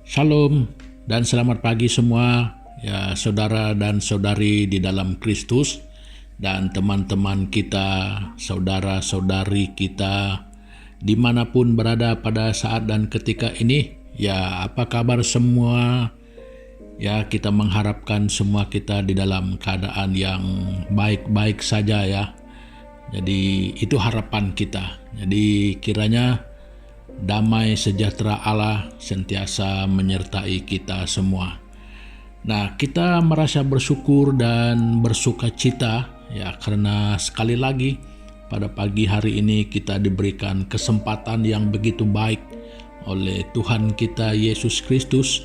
Shalom dan selamat pagi semua ya saudara dan saudari di dalam Kristus dan teman-teman kita, saudara-saudari kita dimanapun berada pada saat dan ketika ini. Ya, apa kabar semua? Ya, kita mengharapkan semua kita di dalam keadaan yang baik-baik saja ya. Jadi itu harapan kita. Jadi kiranya damai sejahtera Allah sentiasa menyertai kita semua. Nah, kita merasa bersyukur dan bersuka cita ya karena sekali lagi pada pagi hari ini kita diberikan kesempatan yang begitu baik oleh Tuhan kita Yesus Kristus,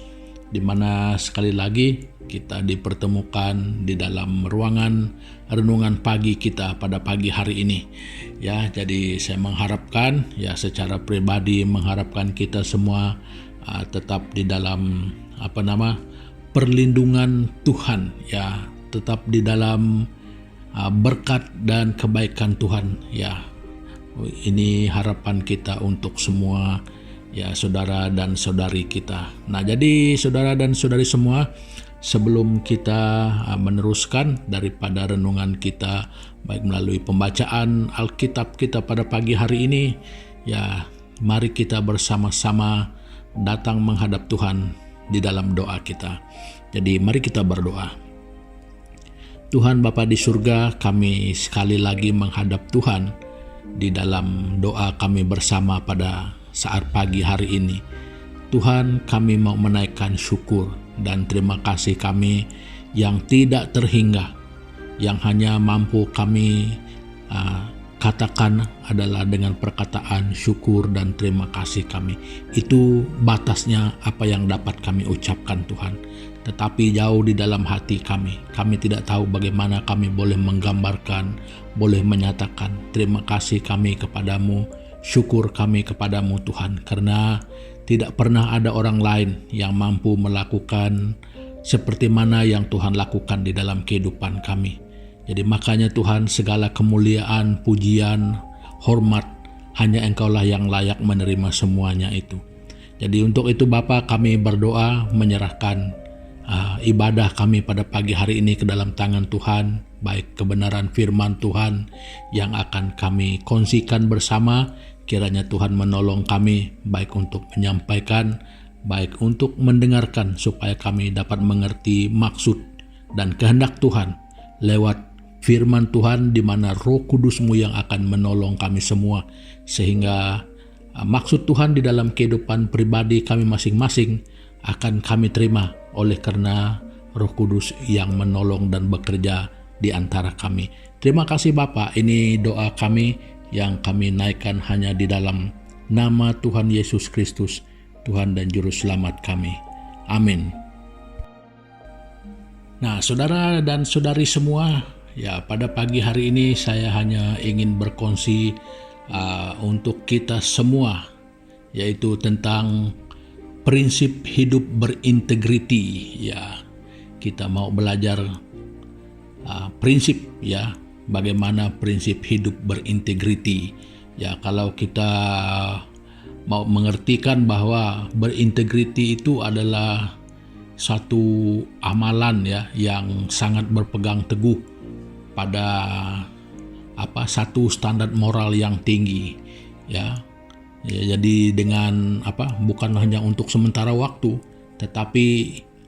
di mana sekali lagi kita dipertemukan di dalam ruangan renungan pagi kita pada pagi hari ini. Ya, jadi saya mengharapkan ya secara pribadi mengharapkan kita semua tetap di dalam perlindungan Tuhan ya, tetap di dalam berkat dan kebaikan Tuhan ya. Ini harapan kita untuk semua ya saudara dan saudari kita. Nah, jadi saudara dan saudari semua, sebelum kita meneruskan daripada renungan kita baik melalui pembacaan Alkitab kita pada pagi hari ini, ya mari kita bersama-sama datang menghadap Tuhan di dalam doa kita. Jadi mari kita berdoa. Tuhan Bapa di surga, kami sekali lagi menghadap Tuhan di dalam doa kami bersama pada saat pagi hari ini. Tuhan, kami mau menaikkan syukur dan terima kasih kami yang tidak terhingga, yang hanya mampu kami katakan adalah dengan perkataan syukur dan terima kasih kami. Itu batasnya apa yang dapat kami ucapkan Tuhan. Tetapi jauh di dalam hati kami tidak tahu bagaimana kami boleh menggambarkan, boleh menyatakan terima kasih kami kepadamu, syukur kami kepadamu Tuhan, karena tidak pernah ada orang lain yang mampu melakukan seperti mana yang Tuhan lakukan di dalam kehidupan kami. Jadi makanya Tuhan, segala kemuliaan, pujian, hormat, hanya Engkaulah yang layak menerima semuanya itu. Jadi untuk itu Bapa, kami berdoa menyerahkan ibadah kami pada pagi hari ini ke dalam tangan Tuhan, baik kebenaran firman Tuhan yang akan kami kongsikan bersama. Kiranya Tuhan menolong kami baik untuk menyampaikan, baik untuk mendengarkan, supaya kami dapat mengerti maksud dan kehendak Tuhan lewat firman Tuhan, di mana Roh Kudus-Mu yang akan menolong kami semua, sehingga maksud Tuhan di dalam kehidupan pribadi kami masing-masing akan kami terima oleh karena Roh Kudus yang menolong dan bekerja di antara kami. Terima kasih Bapa, ini doa kami yang kami naikkan hanya di dalam nama Tuhan Yesus Kristus, Tuhan dan Juru Selamat kami. Amin. Nah, saudara dan saudari semua, ya pada pagi hari ini saya hanya ingin berkongsi untuk kita semua, yaitu tentang prinsip hidup berintegriti. Ya, kita mau belajar prinsip ya, bagaimana prinsip hidup berintegriti. Ya, kalau kita mau mengertikan bahwa berintegriti itu adalah satu amalan ya yang sangat berpegang teguh pada satu standar moral yang tinggi ya. Jadi dengan bukan hanya untuk sementara waktu, tetapi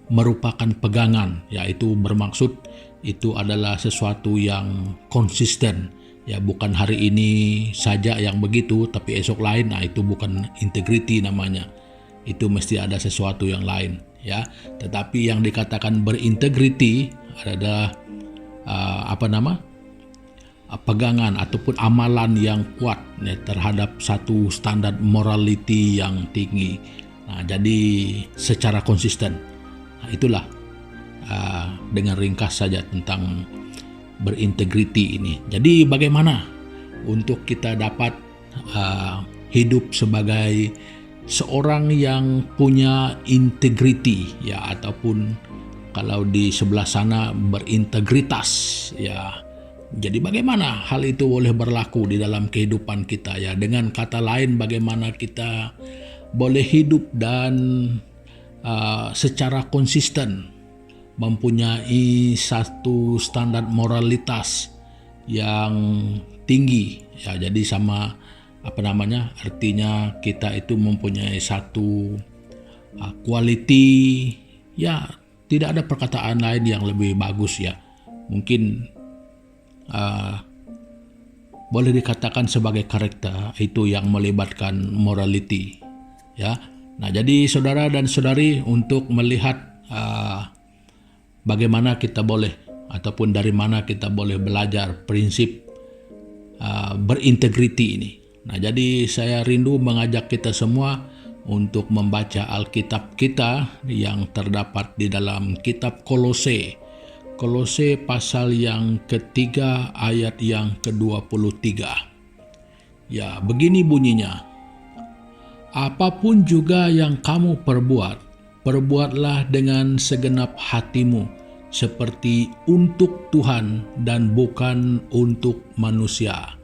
merupakan pegangan, yaitu bermaksud itu adalah sesuatu yang konsisten ya, bukan hari ini saja yang begitu tapi esok lain. Nah, itu bukan integriti namanya, itu mesti ada sesuatu yang lain ya. Tetapi yang dikatakan berintegriti adalah pegangan ataupun amalan yang kuat ya, terhadap satu standar morality yang tinggi. Nah, jadi secara konsisten. Nah, itulah dengan ringkas saja tentang berintegriti ini. Jadi bagaimana untuk kita dapat hidup sebagai seorang yang punya integriti ya, ataupun kalau di sebelah sana berintegritas ya. Jadi bagaimana hal itu boleh berlaku di dalam kehidupan kita ya. Dengan kata lain, bagaimana kita boleh hidup dan secara konsisten mempunyai satu standar moralitas yang tinggi, ya. Jadi artinya kita itu mempunyai satu quality, ya, tidak ada perkataan lain yang lebih bagus, ya. Mungkin boleh dikatakan sebagai karakter itu yang melibatkan morality, ya. Nah, jadi saudara dan saudari, untuk melihat bagaimana kita boleh ataupun dari mana kita boleh belajar prinsip berintegriti ini. Nah, jadi saya rindu mengajak kita semua untuk membaca Alkitab kita yang terdapat di dalam kitab Kolose. Kolose pasal yang ketiga ayat yang ke-23. Ya, begini bunyinya. Apapun juga yang kamu perbuat, perbuatlah dengan segenap hatimu, seperti untuk Tuhan dan bukan untuk manusia.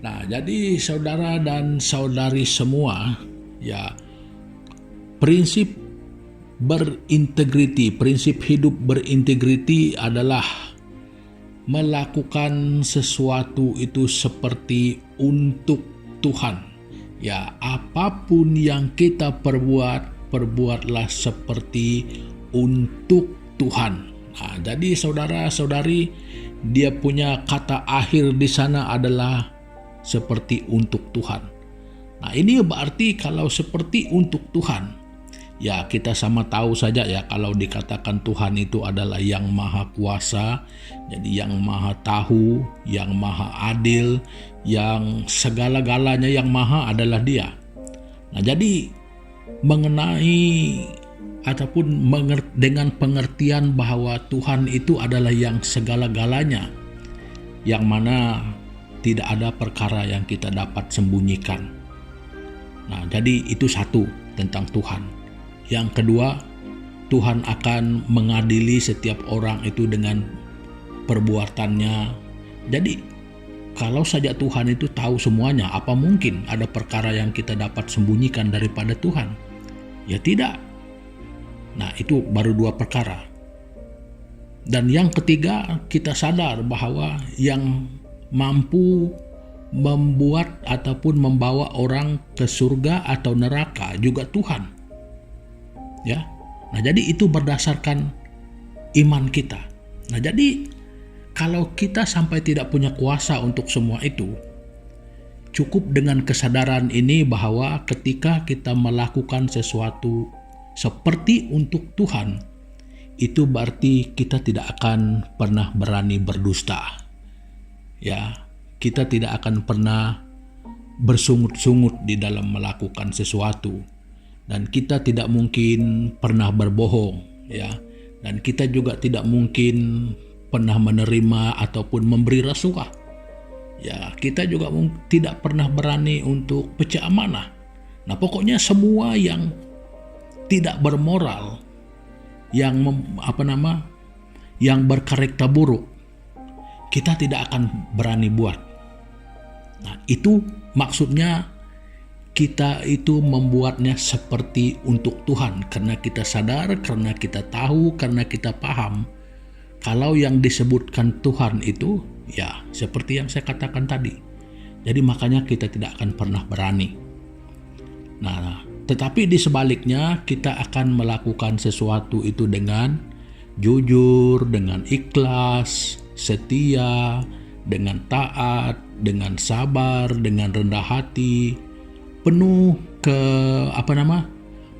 Nah, jadi saudara dan saudari semua, ya, prinsip berintegriti, prinsip hidup berintegriti adalah melakukan sesuatu itu seperti untuk Tuhan. Ya, apapun yang kita perbuat, perbuatlah seperti untuk Tuhan. Nah, jadi saudara-saudari, dia punya kata akhir di sana adalah seperti untuk Tuhan. Nah, ini berarti kalau seperti untuk Tuhan, ya, kita sama tahu saja, ya, kalau dikatakan Tuhan itu adalah yang maha kuasa, jadi yang maha tahu, yang maha adil, yang segala-galanya yang maha adalah Dia. Nah, jadi mengenai ataupun dengan pengertian bahwa Tuhan itu adalah yang segala-galanya, yang mana tidak ada perkara yang kita dapat sembunyikan. Nah, jadi itu satu tentang Tuhan. Yang kedua, Tuhan akan mengadili setiap orang itu dengan perbuatannya. Jadi, kalau saja Tuhan itu tahu semuanya, apa mungkin ada perkara yang kita dapat sembunyikan daripada Tuhan? Ya tidak. Nah, itu baru dua perkara. Dan yang ketiga, kita sadar bahwa yang mampu membuat ataupun membawa orang ke surga atau neraka juga Tuhan. Ya. Nah, jadi itu berdasarkan iman kita. Nah, jadi kalau kita sampai tidak punya kuasa untuk semua itu, cukup dengan kesadaran ini bahwa ketika kita melakukan sesuatu seperti untuk Tuhan, itu berarti kita tidak akan pernah berani berdusta. Ya, kita tidak akan pernah bersungut-sungut di dalam melakukan sesuatu, dan kita tidak mungkin pernah berbohong, ya. Dan kita juga tidak mungkin pernah menerima ataupun memberi rasuah. Ya, kita juga tidak pernah berani untuk pecah amanah. Nah, pokoknya semua yang tidak bermoral, yang yang berkarakter buruk, kita tidak akan berani buat. Nah, itu maksudnya kita itu membuatnya seperti untuk Tuhan, karena kita sadar, karena kita tahu, karena kita paham kalau yang disebutkan Tuhan itu, ya, seperti yang saya katakan tadi. Jadi makanya kita tidak akan pernah berani. Nah, tetapi di sebaliknya kita akan melakukan sesuatu itu dengan jujur, dengan ikhlas, setia, dengan taat, dengan sabar, dengan rendah hati, penuh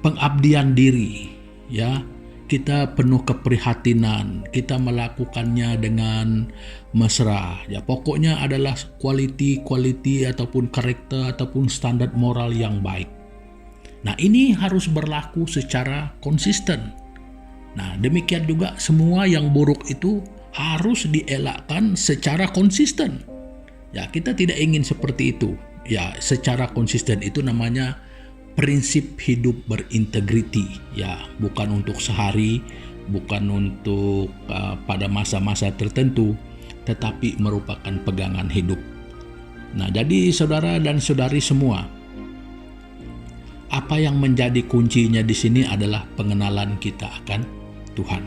pengabdian diri, ya. Kita penuh keprihatinan, kita melakukannya dengan mesra. Ya, pokoknya adalah quality ataupun karakter ataupun standar moral yang baik. Nah, ini harus berlaku secara konsisten. Nah, demikian juga semua yang buruk itu harus dielakkan secara konsisten. Ya, kita tidak ingin seperti itu. Ya, secara konsisten itu namanya prinsip hidup berintegriti. Ya, bukan untuk sehari, bukan untuk pada masa-masa tertentu, tetapi merupakan pegangan hidup. Nah, jadi saudara dan saudari semua, apa yang menjadi kuncinya di sini adalah pengenalan kita akan Tuhan.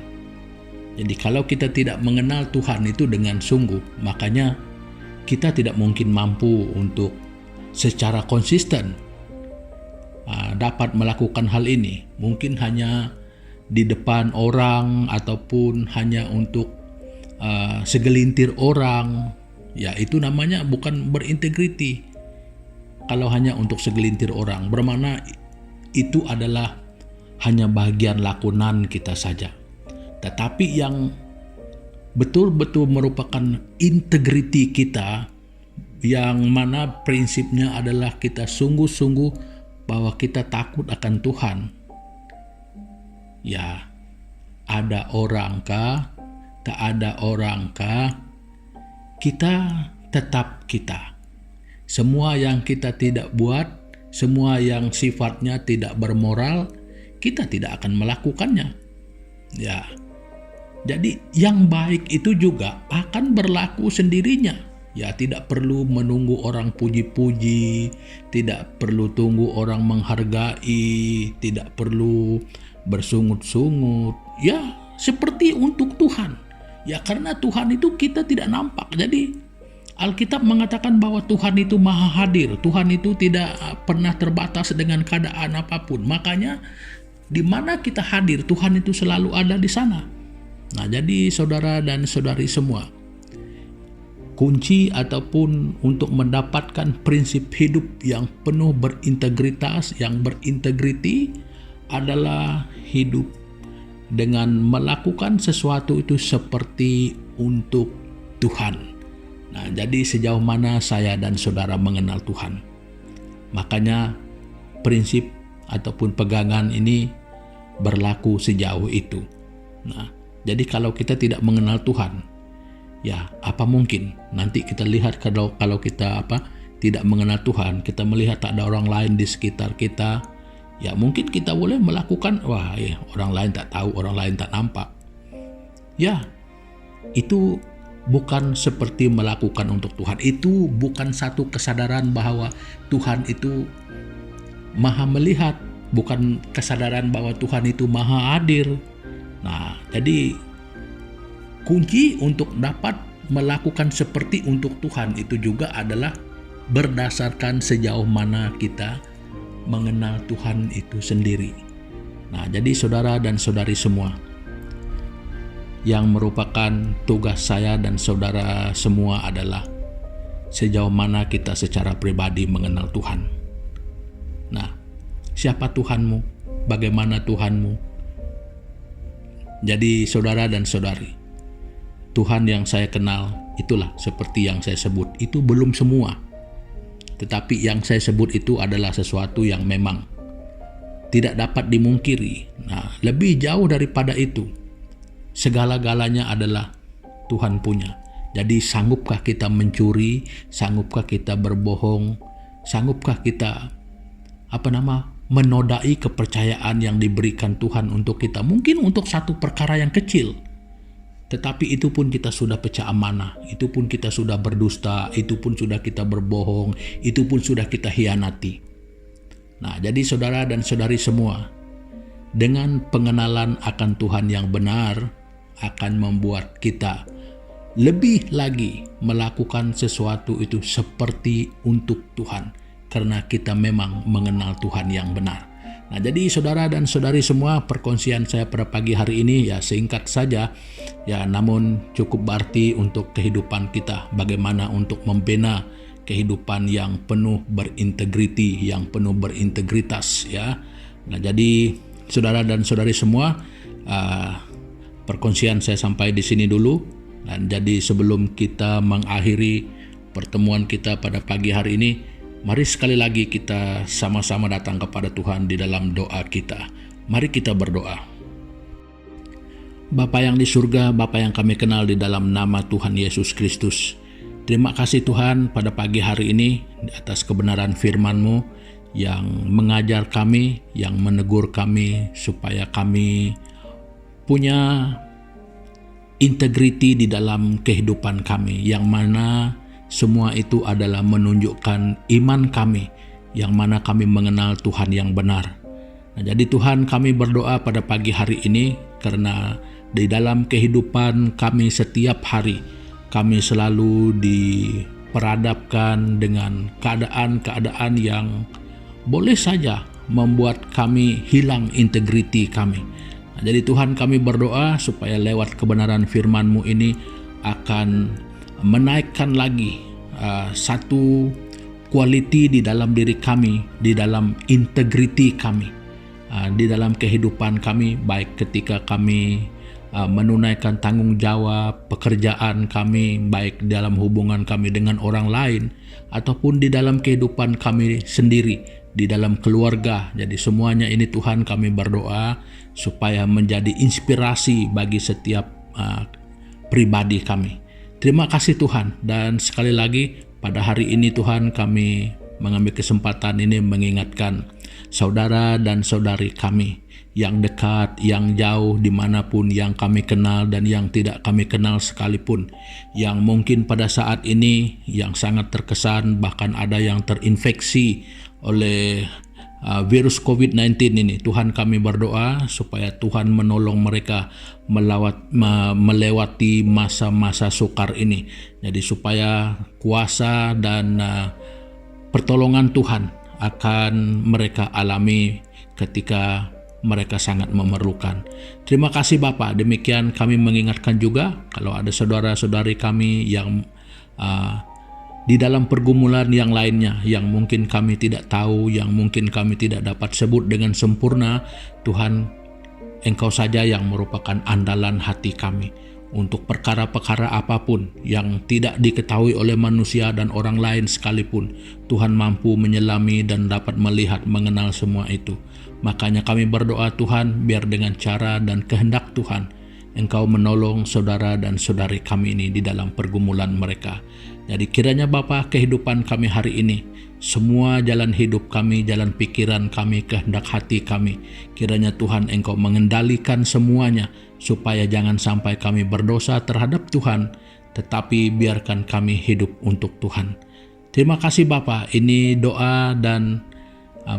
Jadi kalau kita tidak mengenal Tuhan itu dengan sungguh, makanya kita tidak mungkin mampu untuk secara konsisten dapat melakukan hal ini. Mungkin hanya di depan orang ataupun hanya untuk segelintir orang. Ya, itu namanya bukan berintegriti. Kalau hanya untuk segelintir orang, bermakna itu adalah hanya bagian lakonan kita saja. Tetapi yang betul-betul merupakan integriti kita, yang mana prinsipnya adalah kita sungguh-sungguh bahwa kita takut akan Tuhan. Ya, ada orang kah, tak ada orang kah, kita tetap kita. Semua yang kita tidak buat, semua yang sifatnya tidak bermoral, kita tidak akan melakukannya. Ya, jadi yang baik itu juga akan berlaku sendirinya. Ya, tidak perlu menunggu orang puji-puji, tidak perlu tunggu orang menghargai, tidak perlu bersungut-sungut. Ya, seperti untuk Tuhan. Ya, karena Tuhan itu kita tidak nampak. Jadi Alkitab mengatakan bahwa Tuhan itu maha hadir. Tuhan itu tidak pernah terbatas dengan keadaan apapun. Makanya di mana kita hadir, Tuhan itu selalu ada di sana. Nah, jadi saudara dan saudari semua, kunci ataupun untuk mendapatkan prinsip hidup yang penuh berintegritas, yang berintegriti adalah hidup dengan melakukan sesuatu itu seperti untuk Tuhan. Nah, jadi sejauh mana saya dan saudara mengenal Tuhan, makanya prinsip ataupun pegangan ini berlaku sejauh itu. Nah, jadi kalau kita tidak mengenal Tuhan, ya apa mungkin nanti kita lihat kalau kita tidak mengenal Tuhan, kita melihat tak ada orang lain di sekitar kita, ya mungkin kita boleh melakukan, orang lain tak tahu, orang lain tak nampak. Ya, itu bukan seperti melakukan untuk Tuhan. Itu bukan satu kesadaran bahwa Tuhan itu maha melihat, bukan kesadaran bahwa Tuhan itu maha hadir. Nah, jadi kunci untuk dapat melakukan seperti untuk Tuhan itu juga adalah berdasarkan sejauh mana kita mengenal Tuhan itu sendiri. Nah, jadi saudara dan saudari semua, yang merupakan tugas saya dan saudara semua adalah sejauh mana kita secara pribadi mengenal Tuhan. Nah, siapa Tuhanmu? Bagaimana Tuhanmu? Jadi saudara dan saudari, Tuhan yang saya kenal itulah seperti yang saya sebut, itu belum semua. Tetapi yang saya sebut itu adalah sesuatu yang memang tidak dapat dimungkiri. Nah, lebih jauh daripada itu, segala-galanya adalah Tuhan punya. Jadi sanggupkah kita mencuri? Sanggupkah kita berbohong? Sanggupkah kita menodai kepercayaan yang diberikan Tuhan untuk kita? Mungkin untuk satu perkara yang kecil, tetapi itu pun kita sudah pecah amanah, itu pun kita sudah berdusta, itu pun sudah kita berbohong, itu pun sudah kita hianati. Nah, jadi saudara dan saudari semua, dengan pengenalan akan Tuhan yang benar akan membuat kita lebih lagi melakukan sesuatu itu seperti untuk Tuhan, karena kita memang mengenal Tuhan yang benar. Nah, jadi saudara dan saudari semua, perkongsian saya pada pagi hari ini ya singkat saja, ya namun cukup berarti untuk kehidupan kita, bagaimana untuk membina kehidupan yang penuh berintegriti, yang penuh berintegritas ya. Nah, jadi saudara dan saudari semua, perkongsian saya sampai di sini dulu. Dan jadi sebelum kita mengakhiri pertemuan kita pada pagi hari ini, mari sekali lagi kita sama-sama datang kepada Tuhan di dalam doa kita. Mari kita berdoa. Bapa yang di surga, Bapa yang kami kenal di dalam nama Tuhan Yesus Kristus, terima kasih Tuhan pada pagi hari ini di atas kebenaran firman-Mu yang mengajar kami, yang menegur kami supaya kami punya integriti di dalam kehidupan kami, yang mana semua itu adalah menunjukkan iman kami yang mana kami mengenal Tuhan yang benar. Nah, jadi Tuhan, kami berdoa pada pagi hari ini karena di dalam kehidupan kami setiap hari, kami selalu diperhadapkan dengan keadaan-keadaan yang boleh saja membuat kami hilang integriti kami. Nah, jadi Tuhan, kami berdoa supaya lewat kebenaran firman-Mu ini akan menaikkan lagi satu quality di dalam diri kami, di dalam integriti kami, di dalam kehidupan kami, baik ketika kami menunaikan tanggung jawab pekerjaan kami, baik dalam hubungan kami dengan orang lain ataupun di dalam kehidupan kami sendiri, di dalam keluarga. Jadi semuanya ini Tuhan, kami berdoa supaya menjadi inspirasi bagi setiap pribadi kami. Terima kasih Tuhan, dan sekali lagi pada hari ini Tuhan, kami mengambil kesempatan ini mengingatkan saudara dan saudari kami yang dekat, yang jauh, dimanapun yang kami kenal dan yang tidak kami kenal sekalipun, yang mungkin pada saat ini yang sangat terkesan, bahkan ada yang terinfeksi oleh virus COVID-19 ini. Tuhan, kami berdoa supaya Tuhan menolong mereka melewati masa-masa sukar ini. Jadi supaya kuasa dan pertolongan Tuhan akan mereka alami ketika mereka sangat memerlukan. Terima kasih Bapa. Demikian kami mengingatkan juga kalau ada saudara-saudari kami yang di dalam pergumulan yang lainnya, yang mungkin kami tidak tahu, yang mungkin kami tidak dapat sebut dengan sempurna, Tuhan, Engkau saja yang merupakan andalan hati kami untuk perkara-perkara apapun yang tidak diketahui oleh manusia dan orang lain sekalipun. Tuhan mampu menyelami dan dapat melihat, mengenal semua itu. Makanya kami berdoa Tuhan, biar dengan cara dan kehendak Tuhan, Engkau menolong saudara dan saudari kami ini di dalam pergumulan mereka. Jadi kiranya Bapa, kehidupan kami hari ini, semua jalan hidup kami, jalan pikiran kami, kehendak hati kami, kiranya Tuhan Engkau mengendalikan semuanya, supaya jangan sampai kami berdosa terhadap Tuhan, tetapi biarkan kami hidup untuk Tuhan. Terima kasih Bapa, ini doa dan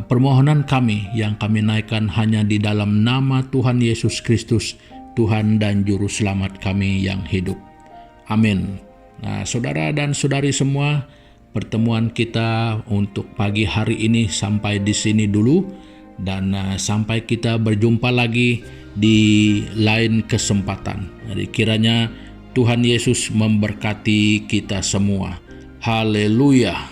permohonan kami yang kami naikkan hanya di dalam nama Tuhan Yesus Kristus, Tuhan dan Juru Selamat kami yang hidup. Amin. Nah, saudara dan saudari semua, pertemuan kita untuk pagi hari ini sampai di sini dulu, dan sampai kita berjumpa lagi di lain kesempatan. Jadi kiranya Tuhan Yesus memberkati kita semua. Haleluya.